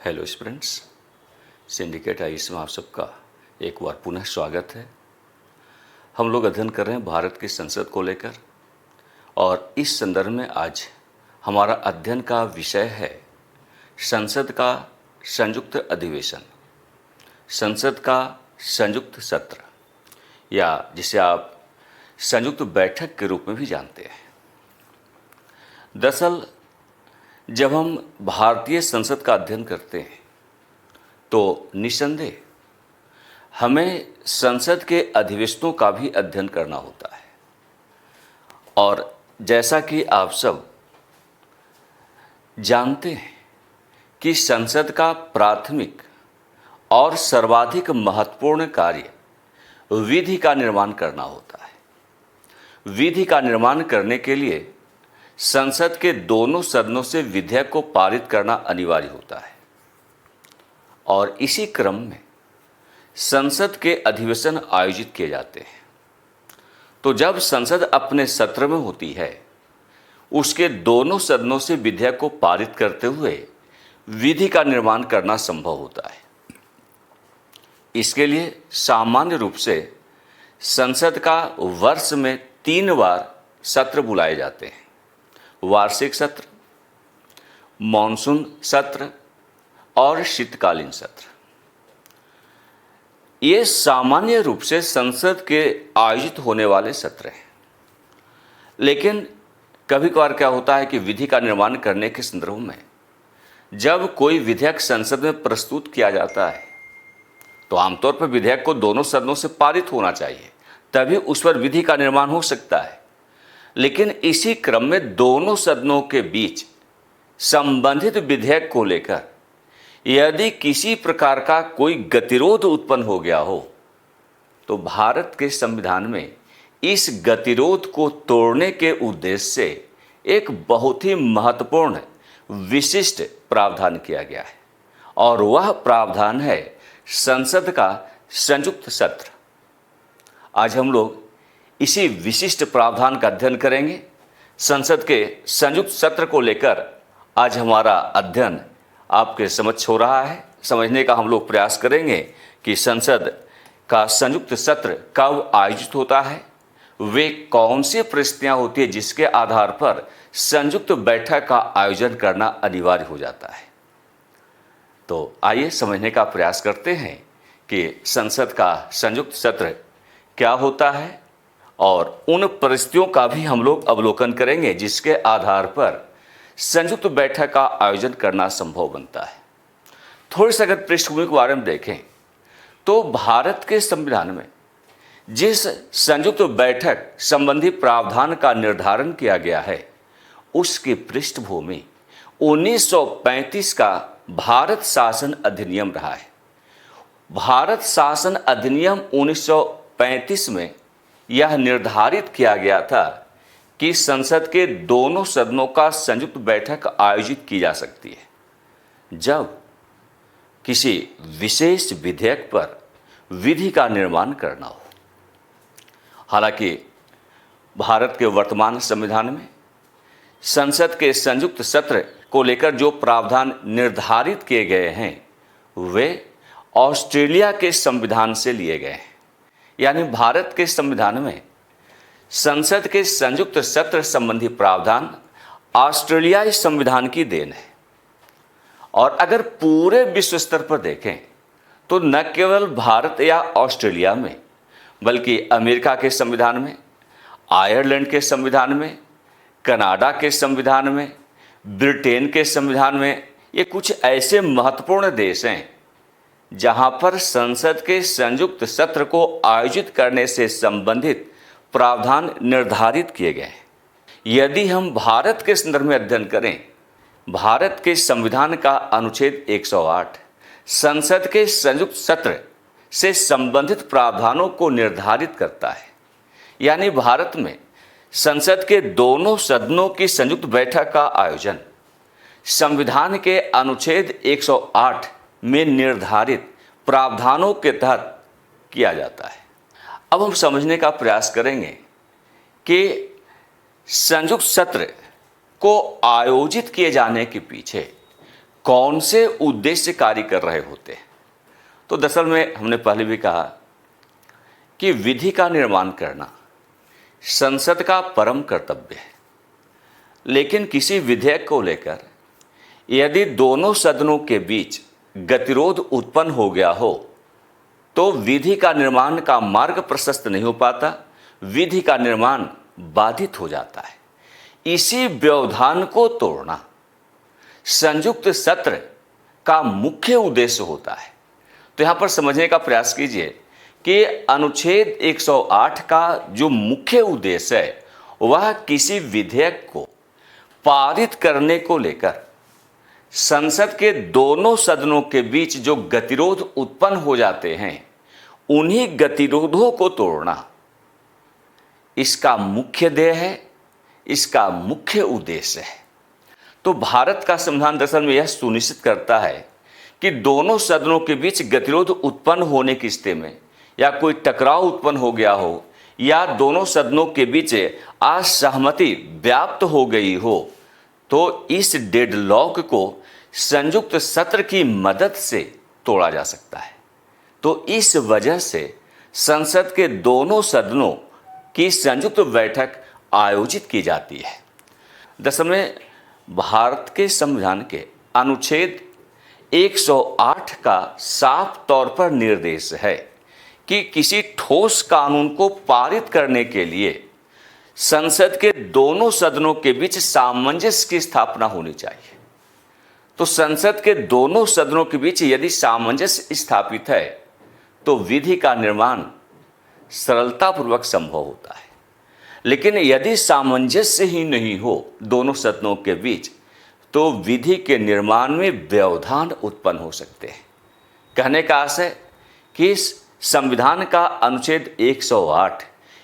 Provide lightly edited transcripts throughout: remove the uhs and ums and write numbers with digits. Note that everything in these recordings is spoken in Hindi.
हेलो स्टूडेंट्स, सिंडिकेट आईएएस में आप सबका एक बार पुनः स्वागत है। हम लोग अध्ययन कर रहे हैं भारत की संसद को लेकर, और इस संदर्भ में आज हमारा अध्ययन का विषय है संसद का संयुक्त अधिवेशन, संसद का संयुक्त सत्र, या जिसे आप संयुक्त बैठक के रूप में भी जानते हैं। दरअसल जब हम भारतीय संसद का अध्ययन करते हैं तो निस्संदेह हमें संसद के अधिवेशनों का भी अध्ययन करना होता है। और जैसा कि आप सब जानते हैं कि संसद का प्राथमिक और सर्वाधिक महत्वपूर्ण कार्य विधि का निर्माण करना होता है। विधि का निर्माण करने के लिए संसद के दोनों सदनों से विधेयक को पारित करना अनिवार्य होता है, और इसी क्रम में संसद के अधिवेशन आयोजित किए जाते हैं। तो जब संसद अपने सत्र में होती है, उसके दोनों सदनों से विधेयक को पारित करते हुए विधि का निर्माण करना संभव होता है। इसके लिए सामान्य रूप से संसद का वर्ष में 3 बार सत्र बुलाए जाते हैं: वार्षिक सत्र, मॉनसून सत्र और शीतकालीन सत्र। ये सामान्य रूप से संसद के आयोजित होने वाले सत्र हैं। लेकिन कभी कभार क्या होता है कि विधि का निर्माण करने के संदर्भ में जब कोई विधेयक संसद में प्रस्तुत किया जाता है तो आमतौर पर विधेयक को दोनों सदनों से पारित होना चाहिए, तभी उस पर विधि का निर्माण हो सकता है। लेकिन इसी क्रम में दोनों सदनों के बीच संबंधित विधेयक को लेकर यदि किसी प्रकार का कोई गतिरोध उत्पन्न हो गया हो तो भारत के संविधान में इस गतिरोध को तोड़ने के उद्देश्य से एक बहुत ही महत्वपूर्ण विशिष्ट प्रावधान किया गया है, और वह प्रावधान है संसद का संयुक्त सत्र। आज हम लोग इसी विशिष्ट प्रावधान का अध्ययन करेंगे। संसद के संयुक्त सत्र को लेकर आज हमारा अध्ययन आपके समक्ष हो रहा है। समझने का हम लोग प्रयास करेंगे कि संसद का संयुक्त सत्र कब आयोजित होता है, वे कौन सी परिस्थितियां होती है जिसके आधार पर संयुक्त बैठक का आयोजन करना अनिवार्य हो जाता है। तो आइए समझने का प्रयास करते हैं कि संसद का संयुक्त सत्र क्या होता है, और उन परिस्थितियों का भी हम लोग अवलोकन करेंगे जिसके आधार पर संयुक्त बैठक का आयोजन करना संभव बनता है। थोड़ी सी अगर पृष्ठभूमि के बारे में देखें तो भारत के संविधान में जिस संयुक्त बैठक संबंधी प्रावधान का निर्धारण किया गया है उसकी पृष्ठभूमि 1935 का भारत शासन अधिनियम रहा है। भारत शासन अधिनियम 1935 में यह निर्धारित किया गया था कि संसद के दोनों सदनों का संयुक्त बैठक आयोजित की जा सकती है जब किसी विशेष विधेयक पर विधि का निर्माण करना हो। हालांकि भारत के वर्तमान संविधान में संसद के संयुक्त सत्र को लेकर जो प्रावधान निर्धारित किए गए हैं वे ऑस्ट्रेलिया के संविधान से लिए गए हैं। यानी भारत के संविधान में संसद के संयुक्त सत्र संबंधी प्रावधान ऑस्ट्रेलियाई संविधान की देन है। और अगर पूरे विश्व स्तर पर देखें तो न केवल भारत या ऑस्ट्रेलिया में बल्कि अमेरिका के संविधान में, आयरलैंड के संविधान में, कनाडा के संविधान में, ब्रिटेन के संविधान में, ये कुछ ऐसे महत्वपूर्ण देश हैं जहां पर संसद के संयुक्त सत्र को आयोजित करने से संबंधित प्रावधान निर्धारित किए गए हैं। यदि हम भारत के संदर्भ में अध्ययन करें, भारत के संविधान का अनुच्छेद 108 संसद के संयुक्त सत्र से संबंधित प्रावधानों को निर्धारित करता है। यानी भारत में संसद के दोनों सदनों की संयुक्त बैठक का आयोजन संविधान के अनुच्छेद 108 में निर्धारित प्रावधानों के तहत किया जाता है। अब हम समझने का प्रयास करेंगे कि संयुक्त सत्र को आयोजित किए जाने के पीछे कौन से उद्देश्य कार्य कर रहे होते हैं। तो दरअसल में हमने पहले भी कहा कि विधि का निर्माण करना संसद का परम कर्तव्य है, लेकिन किसी विधेयक को लेकर यदि दोनों सदनों के बीच गतिरोध उत्पन्न हो गया हो तो विधि का निर्माण का मार्ग प्रशस्त नहीं हो पाता, विधि का निर्माण बाधित हो जाता है। इसी व्यवधान को तोड़ना संयुक्त सत्र का मुख्य उद्देश्य होता है। तो यहां पर समझने का प्रयास कीजिए कि अनुच्छेद 108 का जो मुख्य उद्देश्य है वह किसी विधेयक को पारित करने को लेकर संसद के दोनों सदनों के बीच जो गतिरोध उत्पन्न हो जाते हैं उन्हीं गतिरोधों को तोड़ना इसका मुख्य ध्येय है, इसका मुख्य उद्देश्य है। तो भारत का संविधान दरअसल में यह सुनिश्चित करता है कि दोनों सदनों के बीच गतिरोध उत्पन्न होने की स्थिति में या कोई टकराव उत्पन्न हो गया हो या दोनों सदनों के बीच असहमति व्याप्त हो गई हो तो इस डेडलॉक को संयुक्त सत्र की मदद से तोड़ा जा सकता है। तो इस वजह से संसद के दोनों सदनों की संयुक्त बैठक आयोजित की जाती है। दरअसल में भारत के संविधान के अनुच्छेद 108 का साफ तौर पर निर्देश है कि किसी ठोस कानून को पारित करने के लिए संसद के दोनों सदनों के बीच सामंजस्य की स्थापना होनी चाहिए। तो संसद के दोनों सदनों के बीच यदि सामंजस्य स्थापित है तो विधि का निर्माण सरलतापूर्वक संभव होता है। लेकिन यदि सामंजस्य ही नहीं हो दोनों सदनों के बीच तो विधि के निर्माण में व्यवधान उत्पन्न हो सकते हैं। कहने का आशय कि संविधान का अनुच्छेद 108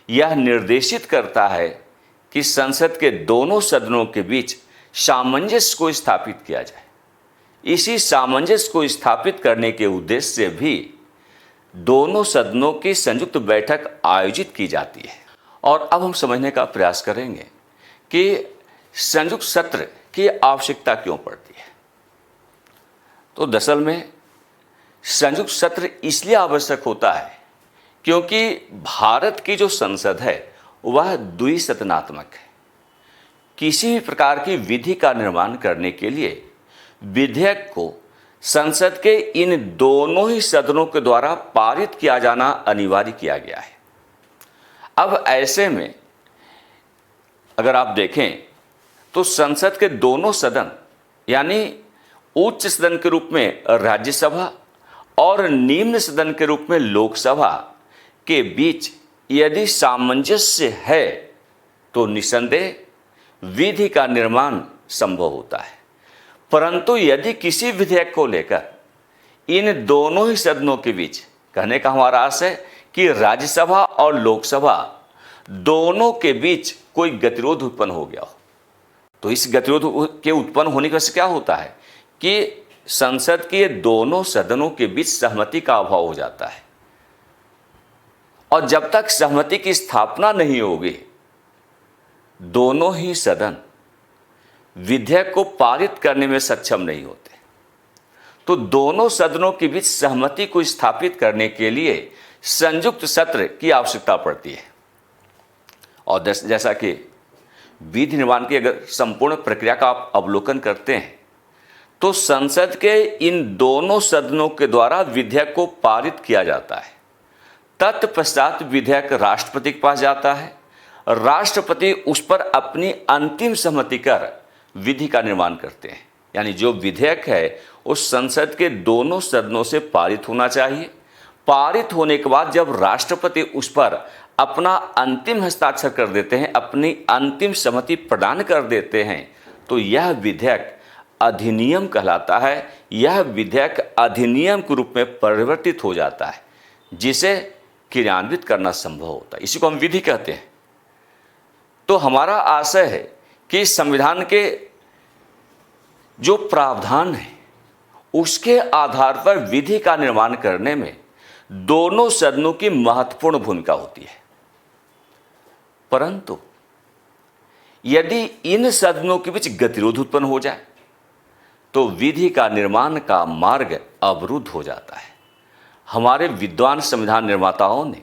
यह निर्देशित करता है कि संसद के दोनों सदनों के बीच सामंजस्य को स्थापित किया जाए। इसी सामंजस्य को स्थापित करने के उद्देश्य से भी दोनों सदनों की संयुक्त बैठक आयोजित की जाती है। और अब हम समझने का प्रयास करेंगे कि संयुक्त सत्र की आवश्यकता क्यों पड़ती है। तो दरअसल में संयुक्त सत्र इसलिए आवश्यक होता है क्योंकि भारत की जो संसद है वह द्विसदनात्मक है। किसी भी प्रकार की विधि का निर्माण करने के लिए विधेयक को संसद के इन दोनों ही सदनों के द्वारा पारित किया जाना अनिवार्य किया गया है। अब ऐसे में अगर आप देखें तो संसद के दोनों सदन यानी उच्च सदन के रूप में राज्यसभा और निम्न सदन के रूप में लोकसभा के बीच यदि सामंजस्य है तो निसंदेह विधि का निर्माण संभव होता है। परंतु यदि किसी विधेयक को लेकर इन दोनों ही सदनों के बीच, कहने का हमारा आशय कि राज्यसभा और लोकसभा दोनों के बीच कोई गतिरोध उत्पन्न हो गया हो तो इस गतिरोध के उत्पन्न होने की वजह से क्या होता है कि संसद के दोनों सदनों के बीच सहमति का अभाव हो जाता है। और जब तक सहमति की स्थापना नहीं होगी दोनों ही सदन विधेयक को पारित करने में सक्षम नहीं होते। तो दोनों सदनों के बीच सहमति को स्थापित करने के लिए संयुक्त सत्र की आवश्यकता पड़ती है। और जैसा कि विधि निर्माण की अगर संपूर्ण प्रक्रिया का आप अवलोकन करते हैं तो संसद के इन दोनों सदनों के द्वारा विधेयक को पारित किया जाता है। तत्पश्चात विधेयक राष्ट्रपति के पास जाता है। राष्ट्रपति उस पर अपनी अंतिम सहमति कर विधि का निर्माण करते हैं। यानी जो विधेयक है उस संसद के दोनों सदनों से पारित होना चाहिए। पारित होने के बाद जब राष्ट्रपति उस पर अपना अंतिम हस्ताक्षर कर देते हैं, अपनी अंतिम सहमति प्रदान कर देते हैं तो यह विधेयक अधिनियम कहलाता है। यह विधेयक अधिनियम के रूप में परिवर्तित हो जाता है जिसे क्रियान्वित करना संभव होता है। इसी को हम विधि कहते हैं। तो हमारा आशय है कि संविधान के जो प्रावधान है उसके आधार पर विधि का निर्माण करने में दोनों सदनों की महत्वपूर्ण भूमिका होती है। परंतु यदि इन सदनों के बीच गतिरोध उत्पन्न हो जाए तो विधि का निर्माण का मार्ग अवरुद्ध हो जाता है। हमारे विद्वान संविधान निर्माताओं ने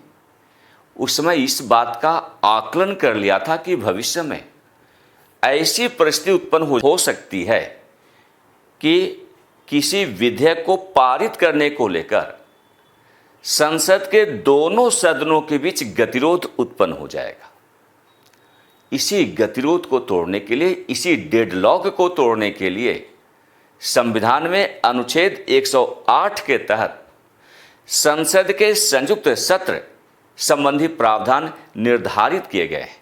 उस समय इस बात का आकलन कर लिया था कि भविष्य में ऐसी परिस्थिति उत्पन्न हो सकती है कि किसी विधेयक को पारित करने को लेकर संसद के दोनों सदनों के बीच गतिरोध उत्पन्न हो जाएगा। इसी गतिरोध को तोड़ने के लिए, इसी डेडलॉक को तोड़ने के लिए संविधान में अनुच्छेद 108 के तहत संसद के संयुक्त सत्र संबंधी प्रावधान निर्धारित किए गए हैं।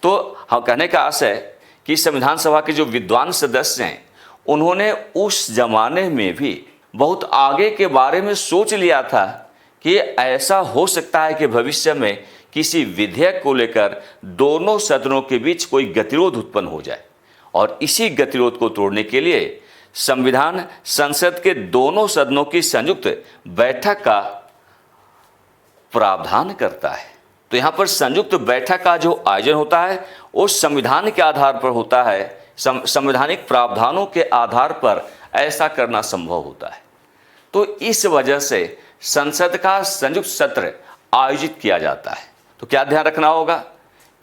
तो हम कहने का आशय है कि संविधान सभा के जो विद्वान सदस्य हैं, उन्होंने उस जमाने में भी बहुत आगे के बारे में सोच लिया था कि ऐसा हो सकता है कि भविष्य में किसी विधेयक को लेकर दोनों सदनों के बीच कोई गतिरोध उत्पन्न हो जाए, और इसी गतिरोध को तोड़ने के लिए संविधान संसद के दोनों सदनों की संयुक्त बैठक का प्रावधान करता है। तो यहाँ पर संयुक्त बैठक का जो आयोजन होता है वो संविधान के आधार पर होता है, संवैधानिक प्रावधानों के आधार पर ऐसा करना संभव होता है। तो इस वजह से संसद का संयुक्त सत्र आयोजित किया जाता है। तो क्या ध्यान रखना होगा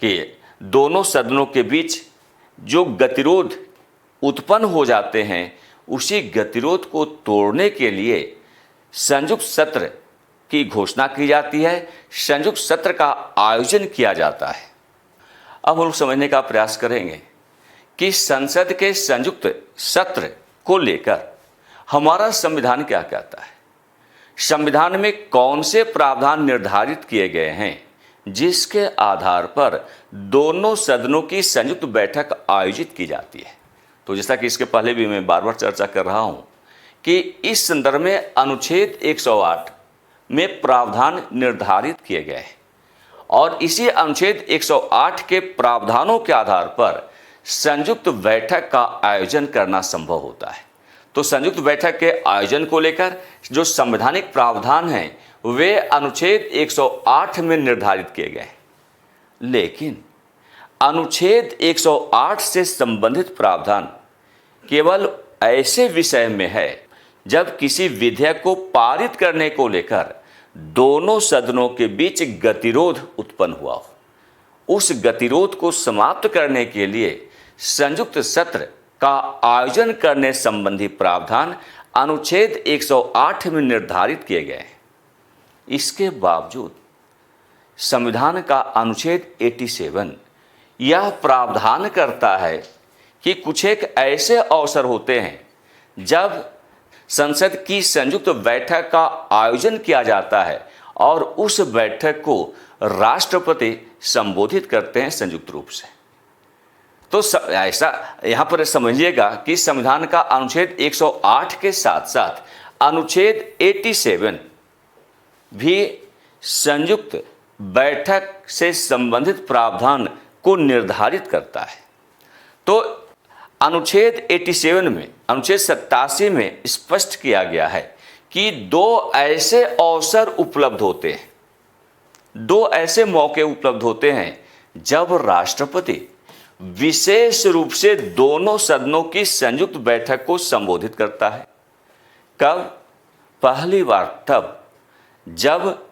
कि दोनों सदनों के बीच जो गतिरोध उत्पन्न हो जाते हैं, उसी गतिरोध को तोड़ने के लिए संयुक्त सत्र की घोषणा की जाती है, संयुक्त सत्र का आयोजन किया जाता है। अब हम लोग समझने का प्रयास करेंगे कि संसद के संयुक्त सत्र को लेकर हमारा संविधान क्या कहता है। संविधान में कौन से प्रावधान निर्धारित किए गए हैं जिसके आधार पर दोनों सदनों की संयुक्त बैठक आयोजित की जाती है। तो जैसा कि इसके पहले भी मैं बार बार चर्चा कर रहा हूं कि इस संदर्भ में अनुच्छेद 108 में प्रावधान निर्धारित किए गए हैं, और इसी अनुच्छेद 108 के प्रावधानों के आधार पर संयुक्त बैठक का आयोजन करना संभव होता है। तो संयुक्त बैठक के आयोजन को लेकर जो संवैधानिक प्रावधान हैं वे अनुच्छेद 108 में निर्धारित किए गए। लेकिन अनुच्छेद 108 से संबंधित प्रावधान केवल ऐसे विषय में है जब किसी विधेयक को पारित करने को लेकर दोनों सदनों के बीच गतिरोध उत्पन्न हुआ हो। उस गतिरोध को समाप्त करने के लिए संयुक्त सत्र का आयोजन करने संबंधी प्रावधान अनुच्छेद 108 में निर्धारित किए गए हैं। इसके बावजूद संविधान का अनुच्छेद 87 यह प्रावधान करता है कि कुछ एक ऐसे अवसर होते हैं जब संसद की संयुक्त बैठक का आयोजन किया जाता है और उस बैठक को राष्ट्रपति संबोधित करते हैं संयुक्त रूप से। तो ऐसा यहाँ पर समझिएगा कि संविधान का अनुच्छेद 108 के साथ साथ अनुच्छेद 87 भी संयुक्त बैठक से संबंधित प्रावधान को निर्धारित करता है। तो अनुच्छेद 87 में, अनुच्छेद 87 में स्पष्ट किया गया है कि दो ऐसे अवसर उपलब्ध होते हैं, दो ऐसे मौके उपलब्ध होते हैं जब राष्ट्रपति विशेष रूप से दोनों सदनों की संयुक्त बैठक को संबोधित करता है। कब? पहली बार तब जब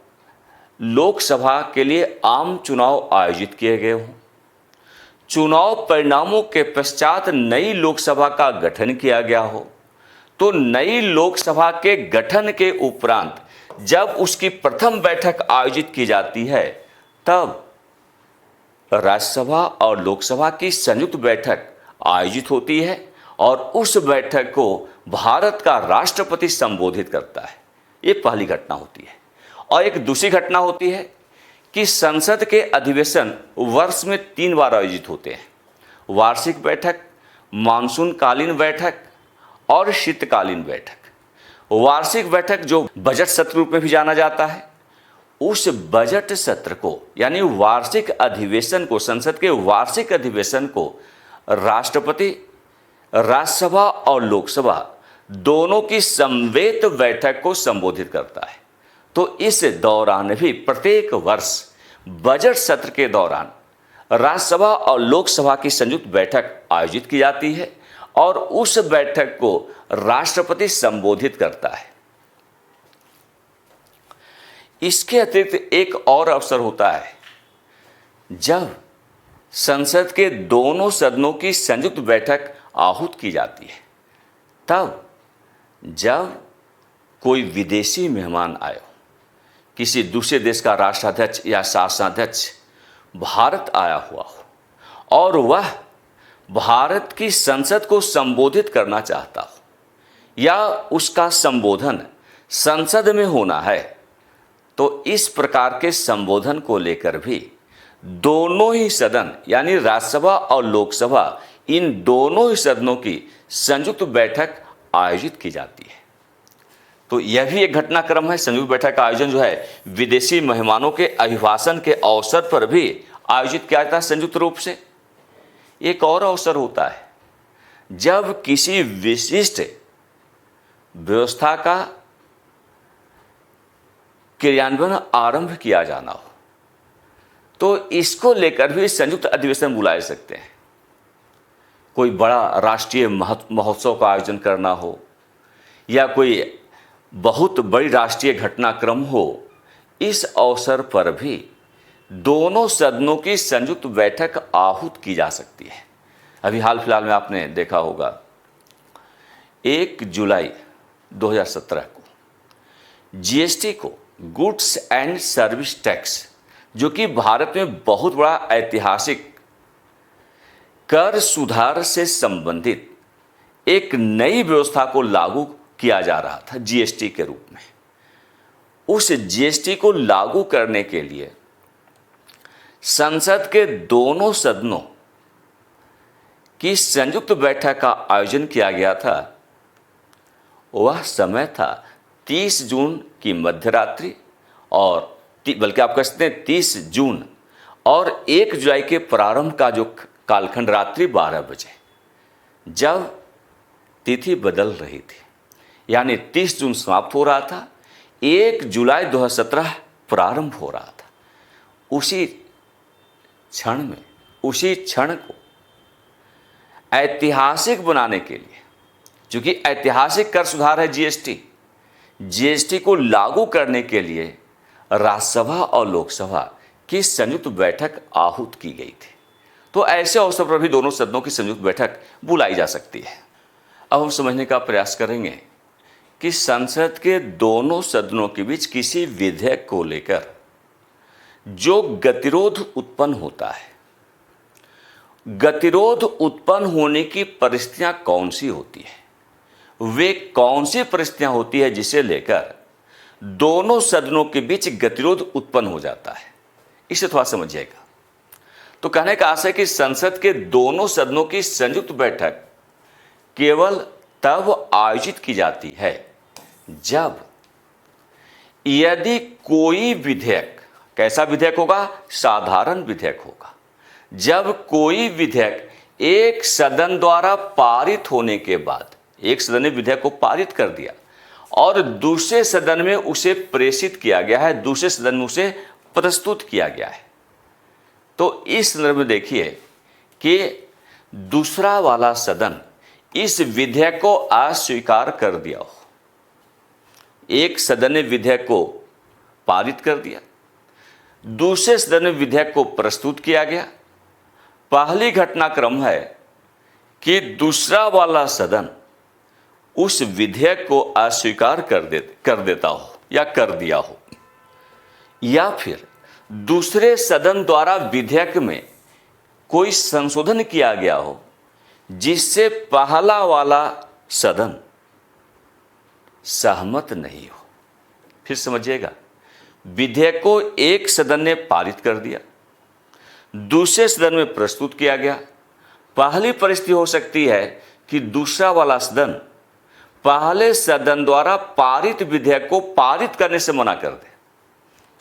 लोकसभा के लिए आम चुनाव आयोजित किए गए हों, चुनाव परिणामों के पश्चात नई लोकसभा का गठन किया गया हो। तो नई लोकसभा के गठन के उपरांत जब उसकी प्रथम बैठक आयोजित की जाती है, तब राज्यसभा और लोकसभा की संयुक्त बैठक आयोजित होती है और उस बैठक को भारत का राष्ट्रपति संबोधित करता है। ये पहली घटना होती है। और एक दूसरी घटना होती है कि संसद के अधिवेशन वर्ष में 3 बार आयोजित होते हैं। वार्षिक बैठक, मानसून कालीन बैठक और शीतकालीन बैठक। वार्षिक बैठक जो बजट सत्र रूप में भी जाना जाता है, उस बजट सत्र को यानी वार्षिक अधिवेशन को, संसद के वार्षिक अधिवेशन को राष्ट्रपति, राज्यसभा और लोकसभा दोनों की समवेत बैठक को संबोधित करता है। तो इस दौरान भी प्रत्येक वर्ष बजट सत्र के दौरान राज्यसभा और लोकसभा की संयुक्त बैठक आयोजित की जाती है और उस बैठक को राष्ट्रपति संबोधित करता है। इसके अतिरिक्त एक और अवसर होता है जब संसद के दोनों सदनों की संयुक्त बैठक आहूत की जाती है। तब जब कोई विदेशी मेहमान आए हो, किसी दूसरे देश का राष्ट्राध्यक्ष या शासनाध्यक्ष भारत आया हुआ हो और वह भारत की संसद को संबोधित करना चाहता हो या उसका संबोधन संसद में होना है, तो इस प्रकार के संबोधन को लेकर भी दोनों ही सदन यानी राज्यसभा और लोकसभा, इन दोनों ही सदनों की संयुक्त बैठक आयोजित की जाती है। तो यह भी एक घटनाक्रम है। संयुक्त बैठक का आयोजन जो है विदेशी मेहमानों के अभिभाषण के अवसर पर भी आयोजित किया जाता है संयुक्त रूप से। एक और अवसर होता है जब किसी विशिष्ट व्यवस्था का क्रियान्वयन आरंभ किया जाना हो, तो इसको लेकर भी संयुक्त अधिवेशन बुलाए सकते हैं। कोई बड़ा राष्ट्रीय महोत्सव का आयोजन करना हो या कोई बहुत बड़ी राष्ट्रीय घटनाक्रम हो, इस अवसर पर भी दोनों सदनों की संयुक्त बैठक आहूत की जा सकती है। अभी हाल फिलहाल में आपने देखा होगा 1 जुलाई 2017 को जीएसटी को, गुड्स एंड सर्विस टैक्स, जो कि भारत में बहुत बड़ा ऐतिहासिक कर सुधार से संबंधित एक नई व्यवस्था को लागू किया जा रहा था जीएसटी के रूप में। उस जीएसटी को लागू करने के लिए संसद के दोनों सदनों की संयुक्त बैठक का आयोजन किया गया था। वह समय था 30 जून की मध्यरात्रि और बल्कि आप कह सकते हैं 30 जून और 1 जुलाई के प्रारंभ का जो कालखंड रात्रि 12 बजे, जब तिथि बदल रही थी, यानी 30 जून समाप्त हो रहा था, 1 जुलाई 2017 प्रारंभ हो रहा था। उसी क्षण में, उसी क्षण को ऐतिहासिक बनाने के लिए, क्योंकि ऐतिहासिक कर सुधार है जीएसटी को लागू करने के लिए राज्यसभा और लोकसभा की संयुक्त बैठक आहूत की गई थी। तो ऐसे अवसर पर भी दोनों सदनों की संयुक्त बैठक बुलाई जा सकती है। अब हम समझने का प्रयास करेंगे कि संसद के दोनों सदनों के बीच किसी विधेयक को लेकर जो गतिरोध उत्पन्न होता है, गतिरोध उत्पन्न होने की परिस्थितियां कौन सी होती है, वे कौन सी परिस्थितियां होती है जिसे लेकर दोनों सदनों के बीच गतिरोध उत्पन्न हो जाता है, इसे थोड़ा समझिएगा। तो कहने का आशय है कि संसद के दोनों सदनों की संयुक्त बैठक केवल तब आयोजित की जाती है जब यदि कोई विधेयक, कैसा विधेयक होगा, साधारण विधेयक होगा, जब कोई विधेयक एक सदन द्वारा पारित होने के बाद, एक सदन ने विधेयक को पारित कर दिया और दूसरे सदन में उसे प्रेषित किया गया है, दूसरे सदन में उसे प्रस्तुत किया गया है। तो इस संदर्भ में देखिए कि दूसरा वाला सदन इस विधेयक को अस्वीकार कर दिया हो। एक सदन ने विधेयक को पारित कर दिया, दूसरे सदन में विधेयक को प्रस्तुत किया गया। पहली घटनाक्रम है कि दूसरा वाला सदन उस विधेयक को अस्वीकार कर देता हो या कर दिया हो, या फिर दूसरे सदन द्वारा विधेयक में कोई संशोधन किया गया हो जिससे पहला वाला सदन सहमत नहीं हो। फिर समझिएगा, विधेयक को एक सदन ने पारित कर दिया, दूसरे सदन में प्रस्तुत किया गया। पहली परिस्थिति हो सकती है कि दूसरा वाला सदन पहले सदन द्वारा पारित विधेयक को पारित करने से मना कर दे,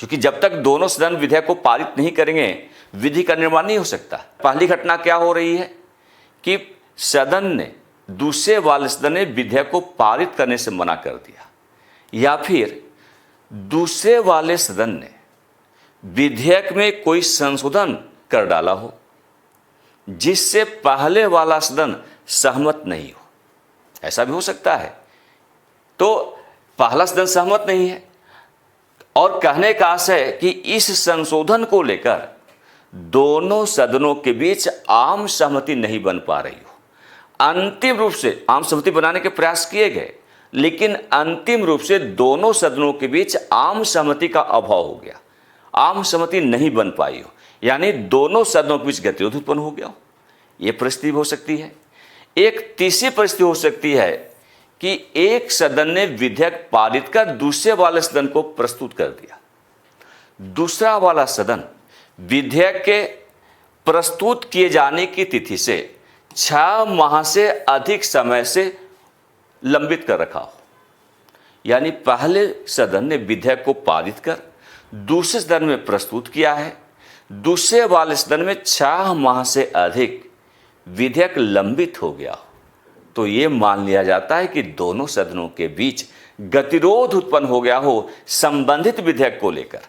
क्योंकि जब तक दोनों सदन विधेयक को पारित नहीं करेंगे विधि का निर्माण नहीं हो सकता। पहली घटना क्या हो रही है कि सदन ने, दूसरे वाले सदन ने विधेयक को पारित करने से मना कर दिया, या फिर दूसरे वाले सदन ने विधेयक में कोई संशोधन कर डाला हो जिससे पहले वाला सदन सहमत नहीं हो, ऐसा भी हो सकता है। तो पहला सदन सहमत नहीं है और कहने का आशय है कि इस संशोधन को लेकर दोनों सदनों के बीच आम सहमति नहीं बन पा रही हो। अंतिम रूप से आम सहमति बनाने के प्रयास किए गए, लेकिन अंतिम रूप से दोनों सदनों के बीच आम सहमति का अभाव हो गया, आम सहमति नहीं बन पाई हो, यानी दोनों सदनों के बीच गतिरोध उत्पन्न हो गया हो। यह परिस्थिति हो सकती है। एक तीसरी परिस्थिति हो सकती है कि एक सदन ने विधेयक पारित कर दूसरे वाले सदन को प्रस्तुत कर दिया, दूसरा वाला सदन विधेयक के प्रस्तुत किए जाने की तिथि से 6 माह से अधिक समय से लंबित कर रखा हो। यानी पहले सदन ने विधेयक को पारित कर दूसरे सदन में प्रस्तुत किया है, दूसरे वाले सदन में 6 माह से अधिक विधेयक लंबित हो गया हो, तो ये मान लिया जाता है कि दोनों सदनों के बीच गतिरोध उत्पन्न हो गया हो संबंधित विधेयक को लेकर।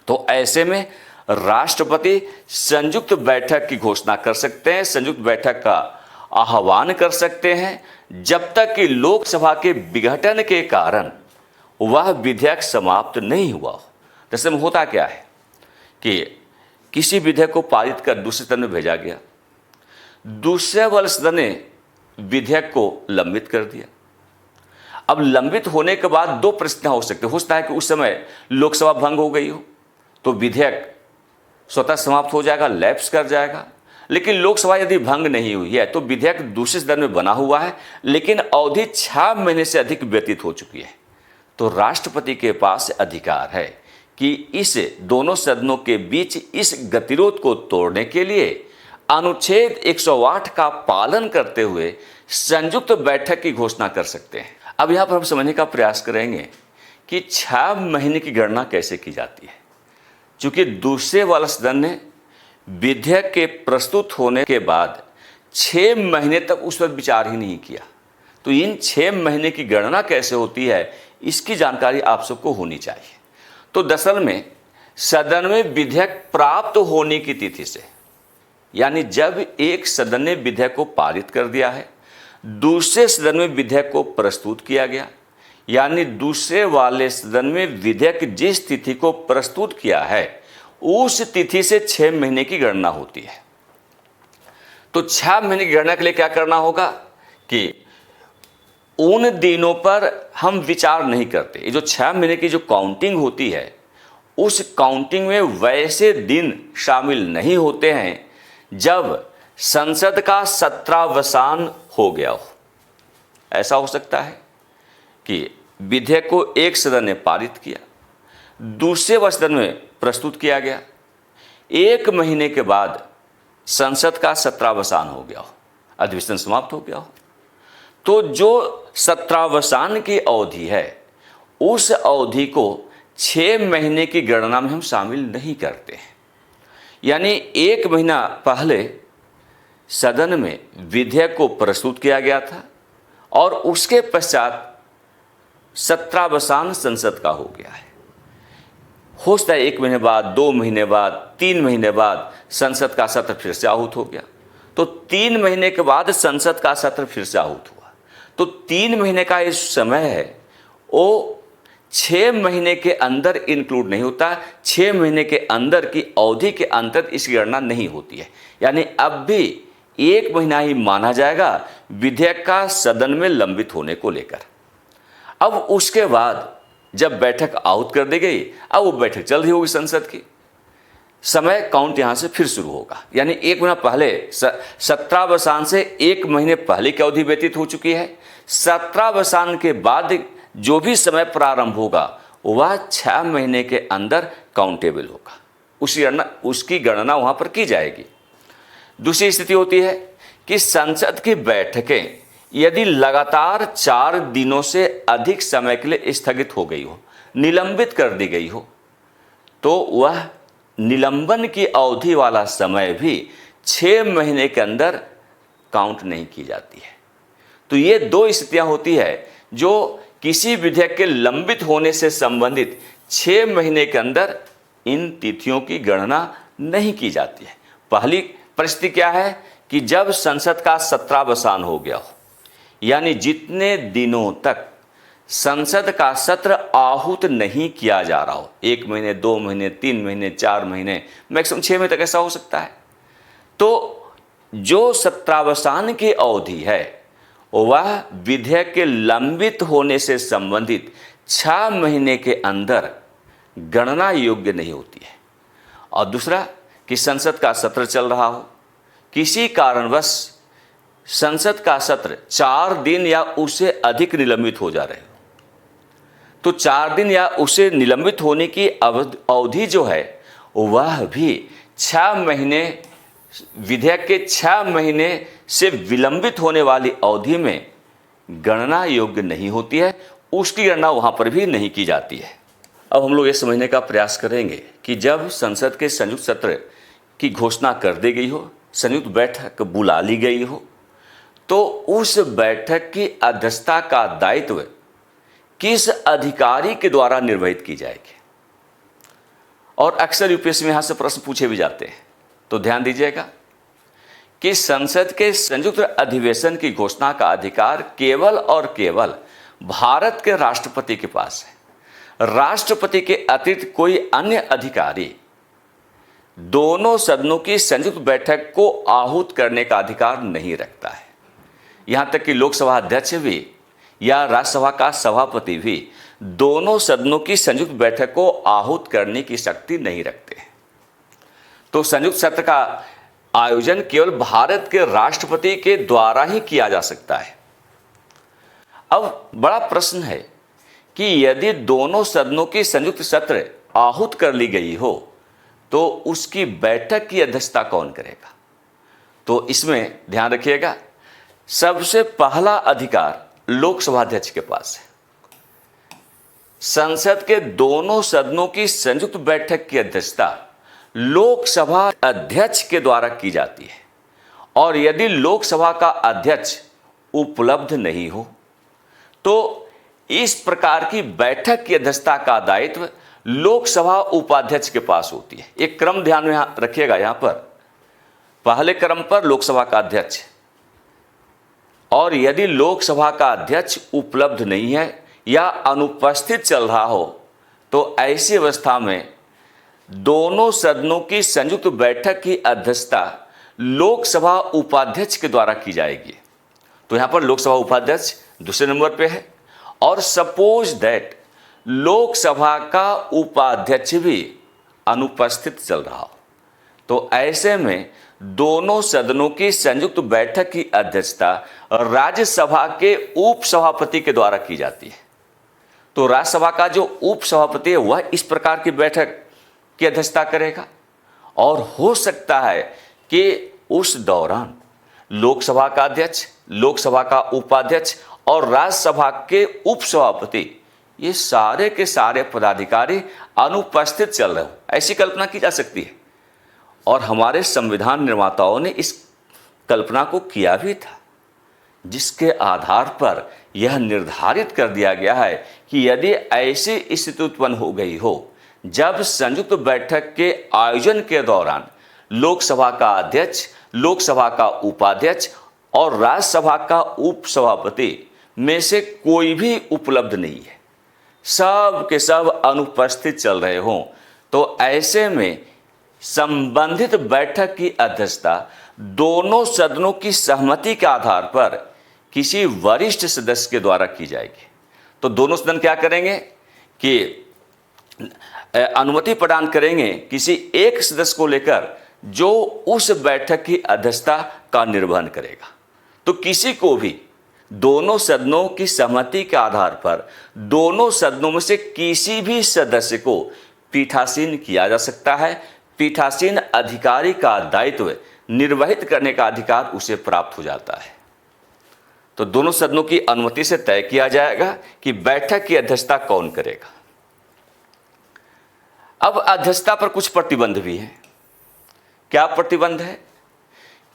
तो ऐसे में राष्ट्रपति संयुक्त बैठक की घोषणा कर सकते हैं, संयुक्त बैठक का आह्वान कर सकते हैं, जब तक कि लोकसभा के विघटन के कारण वह विधेयक समाप्त नहीं हुआ हो। जैसे में होता क्या है कि किसी विधेयक को पारित कर दूसरे सदन में भेजा गया, दूसरे वाले सदन ने विधेयक को लंबित कर दिया। अब लंबित होने के बाद दो परिस्थितियां हो सकता है कि उस समय लोकसभा भंग हो गई हो तो विधेयक स्वतः समाप्त हो जाएगा, लैप्स कर जाएगा। लेकिन लोकसभा यदि भंग नहीं हुई है तो विधेयक दूसरे सदन में बना हुआ है, लेकिन अवधि 6 महीने से अधिक व्यतीत हो चुकी है, तो राष्ट्रपति के पास अधिकार है कि इस दोनों सदनों के बीच इस गतिरोध को तोड़ने के लिए अनुच्छेद 108 का पालन करते हुए संयुक्त बैठक की घोषणा कर सकते हैं। अब यहां पर हम समझने का प्रयास करेंगे कि 6 महीने की गणना कैसे की जाती है। चूंकि दूसरे वाला सदन ने विधेयक के प्रस्तुत होने के बाद 6 महीने तक उस पर विचार ही नहीं किया, तो इन 6 महीने की गणना कैसे होती है इसकी जानकारी आप सबको होनी चाहिए। तो दरअसल में सदन में विधेयक प्राप्त होने की तिथि से, यानी जब एक सदन ने विधेयक को पारित कर दिया है, दूसरे सदन में विधेयक को प्रस्तुत किया गया, यानी दूसरे वाले सदन में विधेयक जिस तिथि को प्रस्तुत किया है उस तिथि से 6 महीने की गणना होती है। तो 6 महीने की गणना के लिए क्या करना होगा कि उन दिनों पर हम विचार नहीं करते। ये जो 6 महीने की जो काउंटिंग होती है उस काउंटिंग में वैसे दिन शामिल नहीं होते हैं जब संसद का सत्रावसान हो गया हो। ऐसा हो सकता है कि विधेयक को एक सदन ने पारित किया, दूसरे सदन में प्रस्तुत किया गया, 1 महीने के बाद संसद का सत्रावसान हो गया हो, अधिवेशन समाप्त हो गया हो, तो जो सत्रावसान की अवधि है उस अवधि को 6 महीने की गणना में हम शामिल नहीं करते हैं। यानी 1 महीना पहले सदन में विधेयक को प्रस्तुत किया गया था और उसके पश्चात सत्रावसान संसद का हो गया है। हो सकता है 1 महीने बाद, 2 महीने बाद, 3 महीने बाद संसद का सत्र फिर से आहूत हो गया, तो 3 महीने के बाद संसद का सत्र फिर से आहूत हुआ। तो 3 महीने का ये समय है वो 6 महीने के अंदर इंक्लूड नहीं होता, 6 महीने के अंदर की अवधि के अंतर इसकी गणना नहीं होती है। यानी अब भी 1 महीना ही माना जाएगा विधेयक का सदन में लंबित होने को लेकर। अब उसके बाद जब बैठक आहूत कर दी गई, अब वो बैठक चल रही होगी संसद की, समय काउंट यहां से फिर शुरू होगा। यानी 1 महीना पहले सत्रावसान से 1 महीने पहले की अवधि व्यतीत हो चुकी है, सत्रावसान के बाद जो भी समय प्रारंभ होगा वह 6 महीने के अंदर काउंटेबल होगा, उसकी गणना वहां पर की जाएगी। दूसरी स्थिति होती है कि संसद की बैठकें यदि लगातार 4 दिनों से अधिक समय के लिए स्थगित हो गई हो, निलंबित कर दी गई हो, तो वह निलंबन की अवधि वाला समय भी 6 महीने के अंदर काउंट नहीं की जाती है। तो ये 2 स्थितियां होती है जो किसी विधेयक के लंबित होने से संबंधित 6 महीने के अंदर इन तिथियों की गणना नहीं की जाती है। पहली परिस्थिति क्या है कि जब संसद का सत्रावसान हो गया हो, यानी जितने दिनों तक संसद का सत्र आहूत नहीं किया जा रहा हो, 1 महीने, 2 महीने, 3 महीने, 4 महीने, मैक्सिमम 6 महीने तक ऐसा हो सकता है, तो जो सत्रावसान की अवधि है वह विधेयक के लंबित होने से संबंधित 6 महीने के अंदर गणना योग्य नहीं होती है। और दूसरा कि संसद का सत्र चल रहा हो, किसी कारणवश संसद का सत्र 4 दिन या उससे अधिक निलंबित हो जा रहे हो, तो 4 दिन या उससे निलंबित होने की अवधि जो है वह भी 6 महीने, विधेयक के 6 महीने से विलंबित होने वाली अवधि में गणना योग्य नहीं होती है, उसकी गणना वहां पर भी नहीं की जाती है। अब हम लोग ये समझने का प्रयास करेंगे कि जब संसद के संयुक्त सत्र की घोषणा कर दी गई हो, संयुक्त बैठक बुला ली गई हो, तो उस बैठक की अध्यक्षता का दायित्व किस अधिकारी के द्वारा निर्वहित की जाएगी। और अक्सर यूपीएससी में यहां से प्रश्न पूछे भी जाते हैं, तो ध्यान दीजिएगा कि संसद के संयुक्त अधिवेशन की घोषणा का अधिकार केवल और केवल भारत के राष्ट्रपति के पास है। राष्ट्रपति के अतिरिक्त कोई अन्य अधिकारी दोनों सदनों की संयुक्त बैठक को आहूत करने का अधिकार नहीं रखता है। यहां तक कि लोकसभा अध्यक्ष भी या राज्यसभा का सभापति भी दोनों सदनों की संयुक्त बैठक को आहूत करने की शक्ति नहीं रखते हैं। तो संयुक्त सत्र का आयोजन केवल भारत के राष्ट्रपति के द्वारा ही किया जा सकता है। अब बड़ा प्रश्न है कि यदि दोनों सदनों की संयुक्त सत्र आहूत कर ली गई हो तो उसकी बैठक की अध्यक्षता कौन करेगा। तो इसमें ध्यान रखिएगा, सबसे पहला अधिकार लोकसभा अध्यक्ष के पास है। संसद के दोनों सदनों की संयुक्त बैठक की अध्यक्षता लोकसभा अध्यक्ष के द्वारा की जाती है, और यदि लोकसभा का अध्यक्ष उपलब्ध नहीं हो तो इस प्रकार की बैठक की अध्यक्षता का दायित्व लोकसभा उपाध्यक्ष के पास होती है। एक क्रम ध्यान में रखिएगा, यहां पर पहले क्रम पर लोकसभा का अध्यक्ष, और यदि लोकसभा का अध्यक्ष उपलब्ध नहीं है या अनुपस्थित चल रहा हो तो ऐसी अवस्था में दोनों सदनों की संयुक्त बैठक की अध्यक्षता लोकसभा उपाध्यक्ष के द्वारा की जाएगी। तो यहां पर लोकसभा उपाध्यक्ष दूसरे नंबर पे है, और सपोज दैट लोकसभा का उपाध्यक्ष भी अनुपस्थित चल रहा हो, तो ऐसे में दोनों सदनों की संयुक्त बैठक की अध्यक्षता राज्यसभा के उपसभापति के द्वारा की जाती है। तो राज्यसभा का जो उपसभापति है वह इस प्रकार की बैठक की अध्यक्षता करेगा, और हो सकता है कि उस दौरान लोकसभा का अध्यक्ष, लोकसभा का उपाध्यक्ष और राज्यसभा के उपसभापति, ये सारे के सारे पदाधिकारी अनुपस्थित चल रहे हो, ऐसी कल्पना की जा सकती है। और हमारे संविधान निर्माताओं ने इस कल्पना को किया भी था, जिसके आधार पर यह निर्धारित कर दिया गया है कि यदि ऐसी स्थिति उत्पन्न हो गई हो जब संयुक्त बैठक के आयोजन के दौरान लोकसभा का अध्यक्ष, लोकसभा का उपाध्यक्ष और राज्यसभा का उपसभापति में से कोई भी उपलब्ध नहीं है, सब के सब अनुपस्थित चल रहे हों, तो ऐसे में संबंधित बैठक की अध्यक्षता दोनों सदनों की सहमति के आधार पर किसी वरिष्ठ सदस्य के द्वारा की जाएगी। तो दोनों सदन क्या करेंगे कि अनुमति प्रदान करेंगे किसी एक सदस्य को लेकर जो उस बैठक की अध्यक्षता का निर्वहन करेगा। तो किसी को भी दोनों सदनों की सहमति के आधार पर दोनों सदनों में से किसी भी सदस्य को पीठासीन किया जा सकता है। पीठासीन अधिकारी का दायित्व निर्वहित करने का अधिकार उसे प्राप्त हो जाता है। तो दोनों सदनों की अनुमति से तय किया जाएगा कि बैठक की अध्यक्षता कौन करेगा। अब अध्यक्षता पर कुछ प्रतिबंध भी हैं। क्या प्रतिबंध है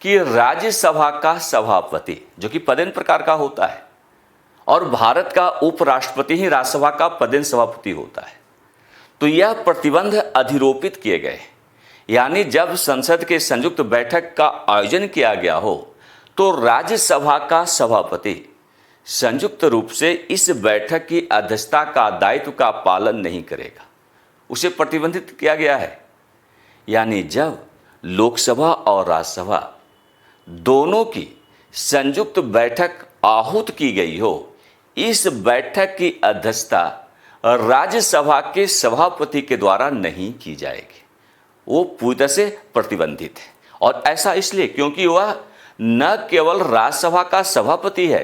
कि राज्यसभा का सभापति, जो कि पदेन प्रकार का होता है, और भारत का उपराष्ट्रपति ही राज्यसभा का पदेन सभापति होता है, तो यह प्रतिबंध अधिरोपित किए गए यानी जब संसद के संयुक्त बैठक का आयोजन किया गया हो तो राज्यसभा का सभापति संयुक्त रूप से इस बैठक की अध्यक्षता का दायित्व का पालन नहीं करेगा, उसे प्रतिबंधित किया गया है। यानी जब लोकसभा और राज्यसभा दोनों की संयुक्त बैठक आहूत की गई हो, इस बैठक की अध्यक्षता राज्यसभा के सभापति के द्वारा नहीं की जाएगी, वो पूरी तरह से प्रतिबंधित है। और ऐसा इसलिए क्योंकि वह न केवल राज्यसभा का सभापति है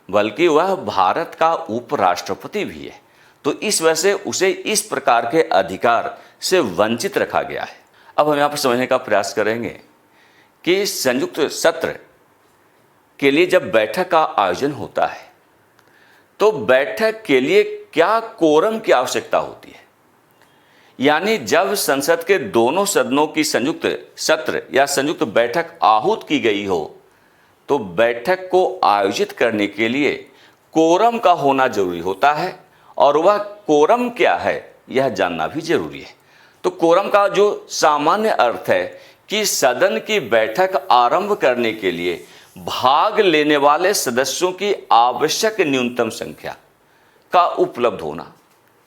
बल्कि वह भारत का उपराष्ट्रपति भी है। तो इस वजह से उसे इस प्रकार के अधिकार से वंचित रखा गया है। अब हम यहाँ पर समझने का प्रयास करेंगे कि संयुक्त सत्र के लिए जब बैठक का आयोजन होता है तो बैठक के लिए क्या कोरम की आवश्यकता होती है। यानी जब संसद के दोनों सदनों की संयुक्त सत्र या संयुक्त बैठक आहूत की गई हो तो बैठक को आयोजित करने के लिए कोरम का होना जरूरी होता है, और वह कोरम क्या है यह जानना भी जरूरी है। तो कोरम का जो सामान्य अर्थ है कि सदन की बैठक आरंभ करने के लिए भाग लेने वाले सदस्यों की आवश्यक न्यूनतम संख्या का उपलब्ध होना।